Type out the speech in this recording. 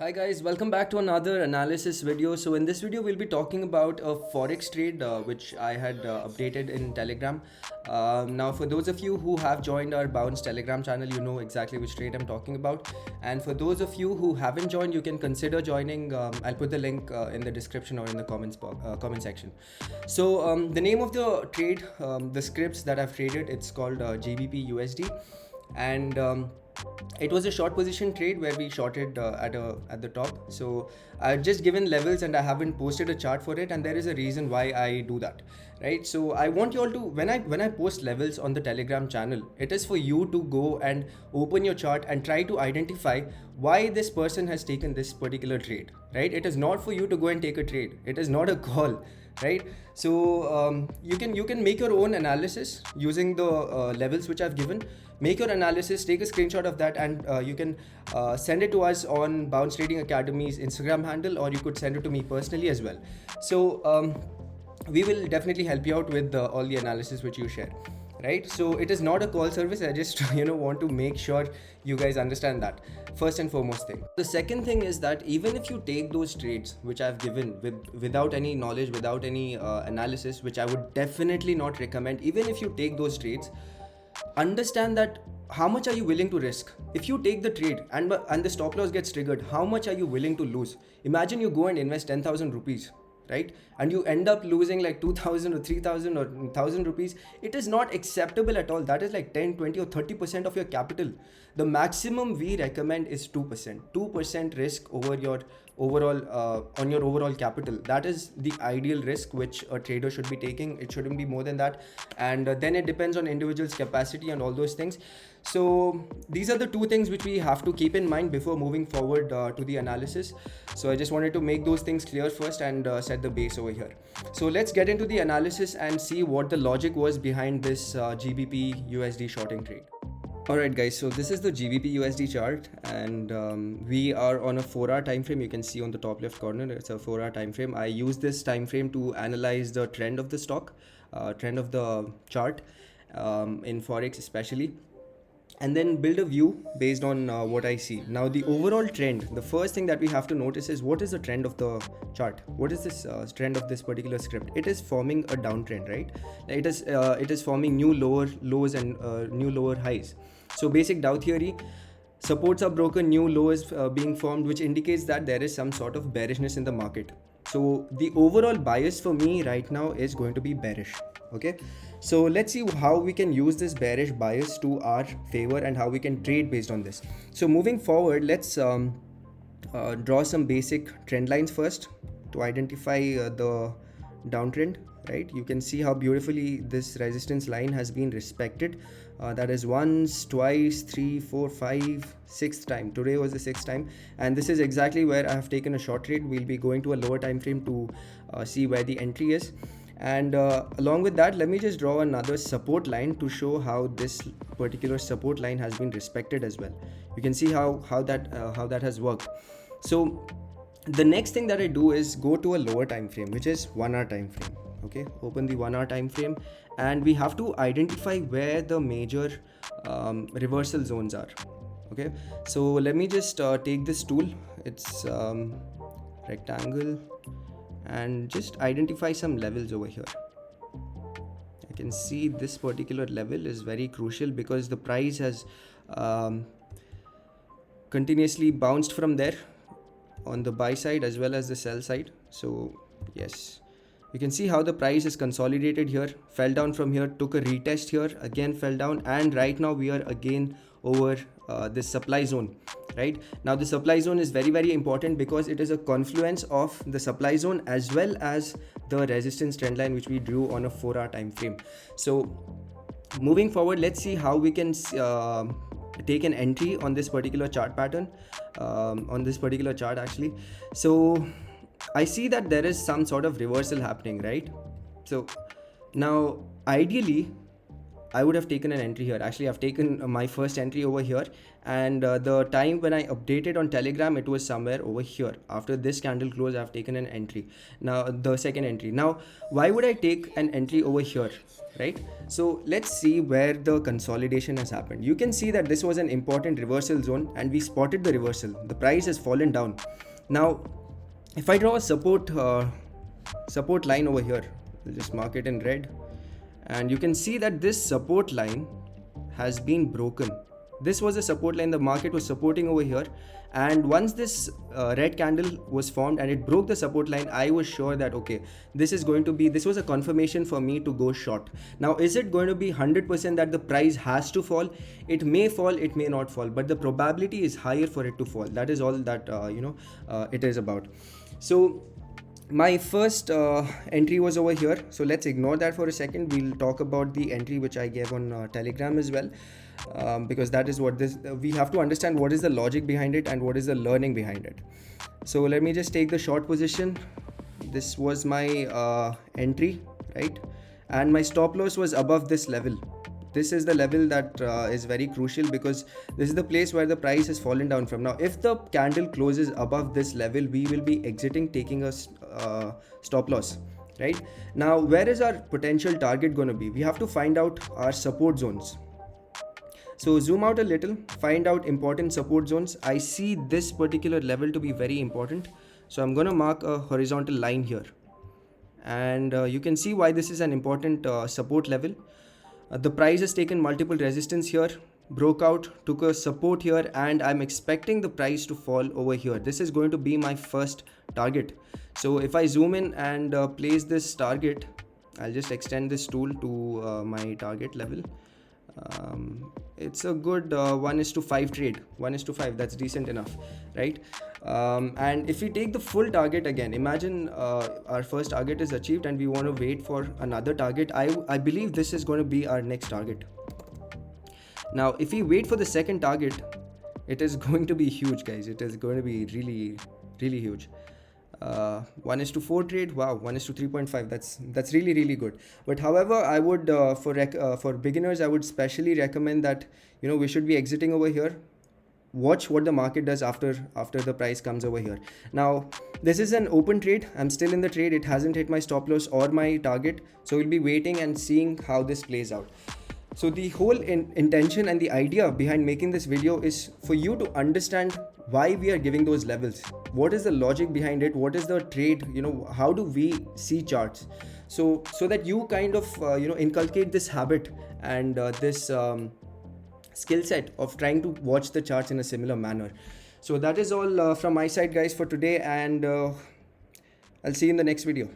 Hi guys, welcome back to another analysis video. So in this video, we'll be talking about a forex trade which I had updated in Telegram. Now, for those of you who have joined our Bounce Telegram channel, you know exactly which trade I'm talking about. And for those of you who haven't joined, you can consider joining. I'll put the link in the description or in the comment section. So the name of the trade, the scripts that I've traded, it's called GBP USD, and it was a short position trade where we shorted at the top. So I've just given levels and I haven't posted a chart for it, and there is a reason why I do that, right? So I want you all to, when I post levels on the Telegram channel, it is for you to go and open your chart and try to identify why this person has taken this particular trade, right? It is not for you to go and take a trade. It is not a call, right? So you can make your own analysis using the levels which I've given. Make your analysis, take a screenshot of that, and you can send it to us on Bounce Trading Academy's Instagram handle, or you could send it to me personally as well. So we will definitely help you out with all the analysis which you share, right? So it is not a call service. I just want to make sure you guys understand that, first and foremost thing. The second thing is that even if you take those trades which I've given without any knowledge, without any analysis, which I would definitely not recommend, even if you take those trades, understand that how much are you willing to risk. If you take the trade and the stop loss gets triggered, how much are you willing to lose? Imagine you go and invest 10,000 rupees, right, and you end up losing like 2,000 or 3,000 or 1,000 rupees. It is not acceptable at all. That is like 10, 20 or 30% of your capital. The maximum we recommend is 2% risk over your overall on your overall capital. That is the ideal risk which a trader should be taking. It shouldn't be more than that, and then it depends on individual's capacity and all those things. So these are the two things which we have to keep in mind before moving forward to the analysis. So I just wanted to make those things clear first and set the base over here. So let's get into the analysis and see what the logic was behind this GBP USD shorting trade. Alright guys, so this is the GBP USD chart, and we are on a 4-hour time frame. You can see on the top left corner, it's a 4-hour time frame. I use this time frame to analyze the trend of the stock, trend of the chart, in Forex especially, and then build a view based on what I see. Now the overall trend, the first thing that we have to notice is what is the trend of the chart. What is this trend of this particular script? It is forming a downtrend, right? It is forming new lower lows and new lower highs. So basic Dow theory, supports are broken, new lows being formed, which indicates that there is some sort of bearishness in the market. So the overall bias for me right now is going to be bearish. Okay, so let's see how we can use this bearish bias to our favor and how we can trade based on this. So moving forward, let's draw some basic trend lines first to identify the downtrend, right? You can see how beautifully this resistance line has been respected. That is once, twice, three, four, five, sixth time. Today was the sixth time, and this is exactly where I have taken a short trade. We'll be going to a lower time frame to see where the entry is. And along with that, let me just draw another support line to show how this particular support line has been respected as well. You can see how that has worked. So the next thing that I do is go to a lower time frame, which is 1-hour time frame. Okay, open the 1-hour time frame, and we have to identify where the major reversal zones are. Okay, so let me just take this tool. It's rectangle, and just identify some levels over here. I can see this particular level is very crucial because the price has continuously bounced from there on the buy side as well as the sell side. So yes, you can see how the price is consolidated here, fell down from here, took a retest here, again fell down, and right now we are again over this supply zone. Right now, the supply zone is very, very important because it is a confluence of the supply zone as well as the resistance trend line which we drew on a 4-hour time frame. So moving forward, let's see how we can take an entry on this particular chart pattern, on this particular chart actually. So I see that there is some sort of reversal happening, right? So now ideally I would have taken an entry here. Actually, I've taken my first entry over here, and the time when I updated on Telegram, it was somewhere over here. After this candle close, I've taken an entry. Now, the second entry. Now, why would I take an entry over here, right? So let's see where the consolidation has happened. You can see that this was an important reversal zone, and we spotted the reversal. The price has fallen down. Now, if I draw a support line over here, we'll just mark it in red, and you can see that this support line has been broken. This was a support line the market was supporting over here, and once this red candle was formed and it broke the support line, I was sure that okay, this was a confirmation for me to go short. Now, is it going to be 100% that the price has to fall? It may fall, it may not fall, but the probability is higher for it to fall. That is all that it is about. So my first entry was over here, so let's ignore that for a second. We'll talk about the entry which I gave on Telegram as well, because that is what this we have to understand what is the logic behind it and what is the learning behind it. So let me just take the short position. This was my entry, right, and my stop loss was above this level. This is the level that is very crucial, because this is the place where the price has fallen down from. Now, if the candle closes above this level, we will be exiting, taking a stop loss, right? Now, where is our potential target going to be? We have to find out our support zones. So zoom out a little, find out important support zones. I see this particular level to be very important, so I'm going to mark a horizontal line here, and you can see why this is an important support level. The price has taken multiple resistance here, broke out, took a support here, and I'm expecting the price to fall over here. This is going to be my first target. So if I zoom in and place this target, I'll just extend this tool to my target level. It's a good 1:5 trade. 1:5, that's decent enough, right? And if we take the full target again, imagine our first target is achieved and we want to wait for another target. I believe this is going to be our next target. Now, if we wait for the second target, it is going to be huge, guys. It is going to be really, really huge. 1:4 trade. Wow, 1:3.5. That's really, really good. But however, I would for beginners, I would specially recommend that we should be exiting over here. Watch what the market does after the price comes over here. Now, this is an open trade. I'm still in the trade. It hasn't hit my stop loss or my target, so we'll be waiting and seeing how this plays out. So the whole intention and the idea behind making this video is for you to understand why we are giving those levels. What is the logic behind it? What is the trade? How do we see charts? So that you kind of inculcate this habit and this skill set of trying to watch the charts in a similar manner. So that is all from my side, guys, for today, and I'll see you in the next video.